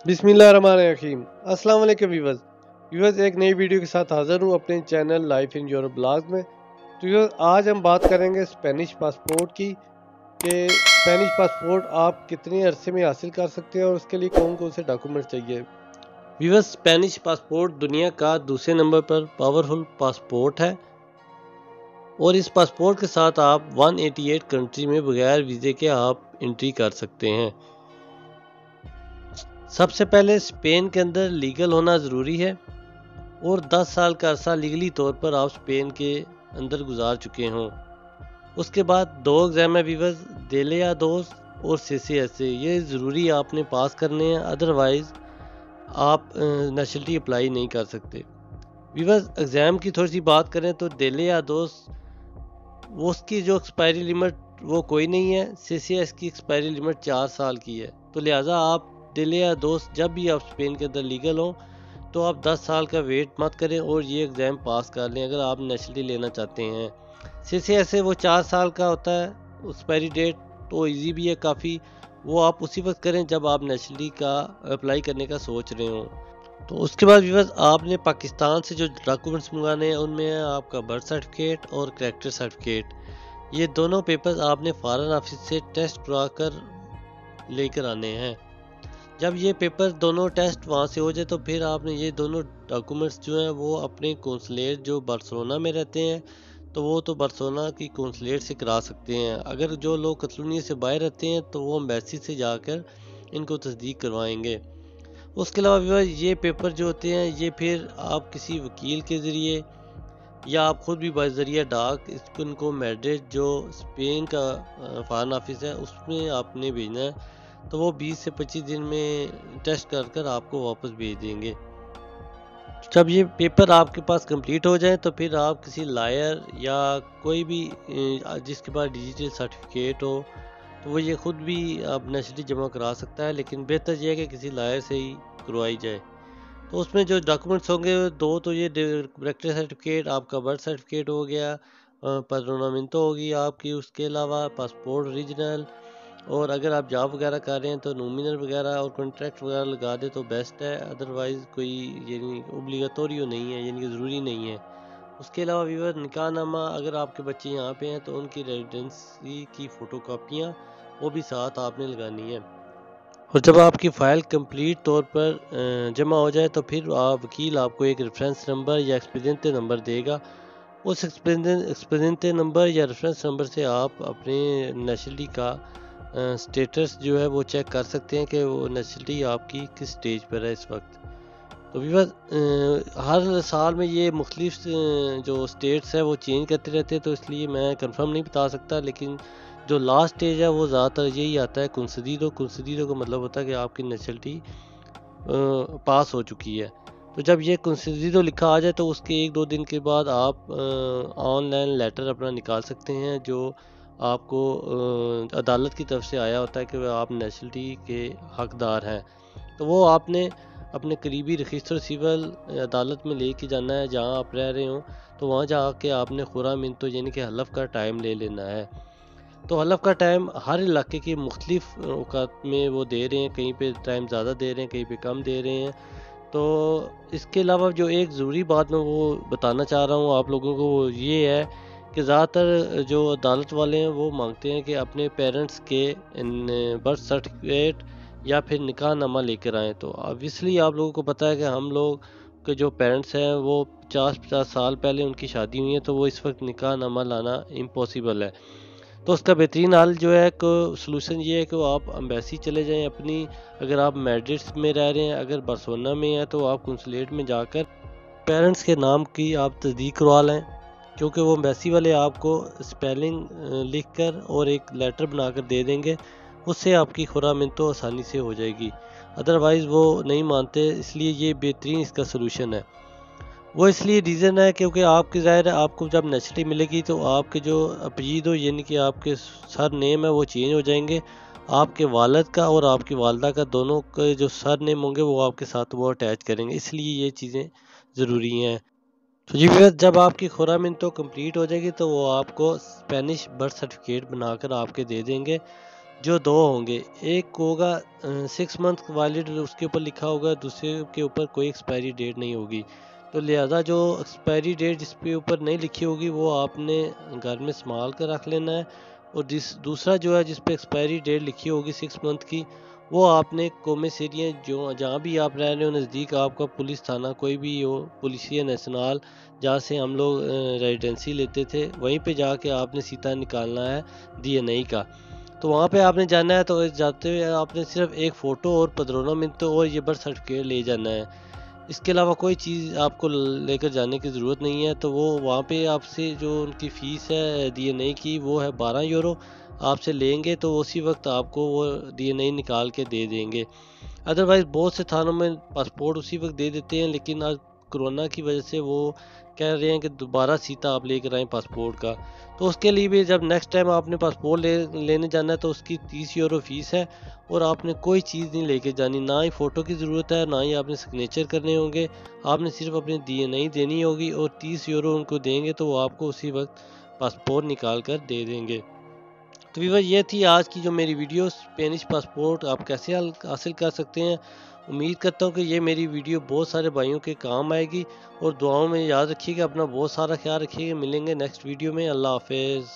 बिस्मिल्लाहिर्रहमानिर्रहीम। अस्सलाम वालेकुम व्यूअर्स एक नई वीडियो के साथ हाज़िर हूँ अपने channel life in Europe blog में। तो व्यूअर्स आज हम बात करेंगे स्पेनिश पासपोर्ट की कि स्पेनिश पासपोर्ट आप कितने अरसे में हासिल कर सकते हैं और उसके लिए कौन कौन से डॉक्यूमेंट चाहिए। व्यूअर्स स्पेनिश पासपोर्ट दुनिया का दूसरे नंबर पर पावरफुल पासपोर्ट है और इस पासपोर्ट के साथ आप 188 कंट्री में बगैर वीज़े के आप एंट्री कर सकते हैं। सबसे पहले स्पेन के अंदर लीगल होना ज़रूरी है और 10 साल का अरसा लीगली तौर पर आप स्पेन के अंदर गुजार चुके हों। उसके बाद 2 एग्ज़ाम है व्यूअर्स, डेलिया दोस और सीसीएसए, ये ज़रूरी आपने पास करने हैं, अदरवाइज़ आप नेशनलिटी अप्लाई नहीं कर सकते। व्यूअर्स एग्ज़ाम की थोड़ी सी बात करें तो डेलिया दोस वो उसकी जो एक्सपायरी लिमिट वो कोई नहीं है, सीसीएस की एक्सपायरी लिमिट 4 साल की है। तो लिहाजा आप डेलिया दोस्त जब भी आप स्पेन के अंदर लीगल हो तो आप 10 साल का वेट मत करें और ये एग्ज़ाम पास कर लें अगर आप नेशनलिटी लेना चाहते हैं। सीसीएसए वो 4 साल का होता है एक्सपायरी डेट, तो इजी भी है काफ़ी, वो आप उसी वक्त करें जब आप नेशनलिटी का अप्लाई करने का सोच रहे हो। तो उसके बाद व्यूअर्स आपने पाकिस्तान से जो डॉक्यूमेंट्स मंगाने हैं उनमें है आपका बर्थ सर्टिफिकेट और कैरेक्टर सर्टिफिकेट। ये दोनों पेपर्स आपने फॉरेन ऑफिस से टेस्ट करवा कर लेकर आने हैं। जब ये पेपर दोनों टेस्ट वहाँ से हो जाए तो फिर आपने ये दोनों डॉक्यूमेंट्स जो हैं वो अपने कौंसलेट जो बार्सिलोना में रहते हैं तो वो तो बार्सिलोना की कौंसलेट से करा सकते हैं। अगर जो लोग कतलूनिया से बाहर रहते हैं तो वो एम्बेसी से जाकर इनको तस्दीक करवाएंगे। उसके अलावा भी ये पेपर जो होते हैं ये फिर आप किसी वकील के ज़रिए या आप खुद भी बज़रिया डाक इनको मैड्रिड जो स्पेन का फॉरेन ऑफिस है उसमें आपने भेजना है, तो वो 20 से 25 दिन में टेस्ट कर कर आपको वापस भेज देंगे। जब ये पेपर आपके पास कंप्लीट हो जाए तो फिर आप किसी लायर या कोई भी जिसके पास डिजिटल सर्टिफिकेट हो तो वो ये खुद भी आप नेशनलिटी जमा करा सकता है, लेकिन बेहतर ये है कि किसी लायर से ही करवाई जाए। तो उसमें जो डॉक्यूमेंट्स होंगे दो तो ये कैरेक्टर सर्टिफिकेट, आपका बर्थ सर्टिफिकेट हो गया, पैट्रोनामिento होगी आपकी, उसके अलावा पासपोर्ट ओरिजिनल, और अगर आप जॉब वगैरह कर रहे हैं तो नॉमिनल वगैरह और कॉन्ट्रैक्ट वगैरह लगा दे तो बेस्ट है, अदरवाइज़ कोई यानी ओब्लिगाटोरियो नहीं है, यानी कि ज़रूरी नहीं है। उसके अलावा व्यूअर निकाहनामा, अगर आपके बच्चे यहाँ पे हैं तो उनकी रेजिडेंसी की फ़ोटोकॉपियाँ वो भी साथ आपने लगानी है। और जब आपकी फ़ाइल कंप्लीट तौर पर जमा हो जाए तो फिर वकील आपको एक रेफरेंस नंबर या एक्सपीडिएंट नंबर देगा। उस एक्सपीडिएंट नंबर या रेफरेंस नंबर से आप अपने नेशनलिटी का स्टेटस जो है वो चेक कर सकते हैं कि वो नेशनलिटी आपकी किस स्टेज पर है इस वक्त। तो व्यूअर्स हर साल में ये मुख्तलिफ जो स्टेट्स है वो चेंज करते रहते हैं, तो इसलिए मैं कंफर्म नहीं बता सकता, लेकिन जो लास्ट स्टेज है वो ज़्यादातर यही आता है कंसीडरो। कंसीडरो का मतलब होता है कि आपकी नेशनलिटी पास हो चुकी है। तो जब ये कंसीडरो लिखा आ जाए तो उसके 1-2 दिन के बाद आप ऑनलाइन लेटर अपना निकाल सकते हैं जो आपको अदालत की तरफ से आया होता है कि आप नेशनलिटी के हकदार हैं। तो वो आपने अपने करीबी रजिस्टर सिविल अदालत में लेके जाना है जहाँ आप रह रहे हो, तो वहाँ जाके आपने खुरामिंतो यानी कि हलफ का टाइम ले लेना है। तो हलफ का टाइम हर इलाके की मुख्तलिफ औकात में वो दे रहे हैं, कहीं पे टाइम ज़्यादा दे रहे हैं, कहीं पे कम दे रहे हैं। तो इसके अलावा जो एक ज़रूरी बात मैं वो बताना चाह रहा हूँ आप लोगों को, वो ये है कि ज़्यादातर जो अदालत वाले हैं वो मांगते हैं कि अपने पेरेंट्स के बर्थ सर्टिफिकेट या फिर निकाहनामा लेकर आएँ। तो ऑब्वियसली आप लोगों को पता है कि हम लोग के जो पेरेंट्स हैं वो 50-50 साल पहले उनकी शादी हुई है, तो वो इस वक्त निकाहनामा लाना इम्पॉसिबल है। तो उसका बेहतरीन हल जो है कि सलूशन ये है कि आप एम्बेसी चले जाएं अपनी। अगर आप मैड्रिड में रह रहे हैं, अगर बार्सिलोना में है तो आप कंसुलेट में जाकर पेरेंट्स के नाम की आप तस्दीक करवा लें, क्योंकि वो एम्बेसी वाले आपको स्पेलिंग लिख कर और एक लेटर बनाकर दे देंगे, उससे आपकी खुरामिंतो आसानी से हो जाएगी। अदरवाइज़ वो नहीं मानते, इसलिए ये बेहतरीन इसका सलूशन है। वो इसलिए रीज़न है क्योंकि आपकी ज़ाहिर है आपको जब नेशनलिटी मिलेगी तो आपके जो अपजीदो यानी कि आपके सर नेम है वो चेंज हो जाएंगे। आपके वालिद का और आपकी वालदा का दोनों के जो सर नेम होंगे वो आपके साथ वो अटैच करेंगे, इसलिए ये चीज़ें ज़रूरी हैं। तो जी भैया, जब आपकी खुरामिंतो कंप्लीट हो जाएगी तो वो आपको स्पेनिश बर्थ सर्टिफिकेट बनाकर आपके दे देंगे। जो दो होंगे, एक होगा 6 मंथ वैलिड, उसके ऊपर लिखा होगा, दूसरे के ऊपर कोई एक्सपायरी डेट नहीं होगी। तो लिहाजा जो एक्सपायरी डेट जिस पे ऊपर नहीं लिखी होगी वो आपने घर में संभाल कर रख लेना है, और दूसरा जो है जिस पे एक्सपायरी डेट लिखी होगी 6 मंथ की, वो आपने कोमेसेरिया जो जहाँ भी आप रह रहे हो नज़दीक आपका पुलिस थाना कोई भी हो, पुलिसिया नेशनल जहाँ से हम लोग रेजिडेंसी लेते थे, वहीं पे जाके आपने सीधा निकालना है डीएनए का। तो वहाँ पे आपने जाना है, तो जाते हुए आपने सिर्फ एक फ़ोटो और 15 मिनट और ये बर्थ सर्टिफिकेट ले जाना है। इसके अलावा कोई चीज़ आपको लेकर जाने की ज़रूरत नहीं है। तो वो वहाँ पे आपसे जो उनकी फ़ीस है डीएनए की वो है 12 यूरो, आपसे लेंगे तो उसी वक्त आपको वो डीएनए निकाल के दे देंगे। अदरवाइज़ बहुत से थानों में पासपोर्ट उसी वक्त दे देते हैं, लेकिन आज कोरोना की वजह से वो कह रहे हैं कि दोबारा सीता आप लेकर आएँ पासपोर्ट का। तो उसके लिए भी जब नेक्स्ट टाइम आपने पासपोर्ट लेने जाना है तो उसकी 30 यूरो फ़ीस है, और आपने कोई चीज़ नहीं लेके जानी, ना ही फ़ोटो की ज़रूरत है, ना ही आपने सिग्नेचर करने होंगे। आपने सिर्फ अपनी डीएनए देनी होगी और 30 यूरो उनको देंगे तो वो आपको उसी वक्त पासपोर्ट निकाल कर दे देंगे। तो व्यूअर ये थी आज की जो मेरी वीडियो, स्पेनिश पासपोर्ट आप कैसे हासिल कर सकते हैं। उम्मीद करता हूँ कि ये मेरी वीडियो बहुत सारे भाइयों के काम आएगी, और दुआओं में याद रखिएगा, अपना बहुत सारा ख्याल रखिएगा। मिलेंगे नेक्स्ट वीडियो में। अल्लाह हाफिज़।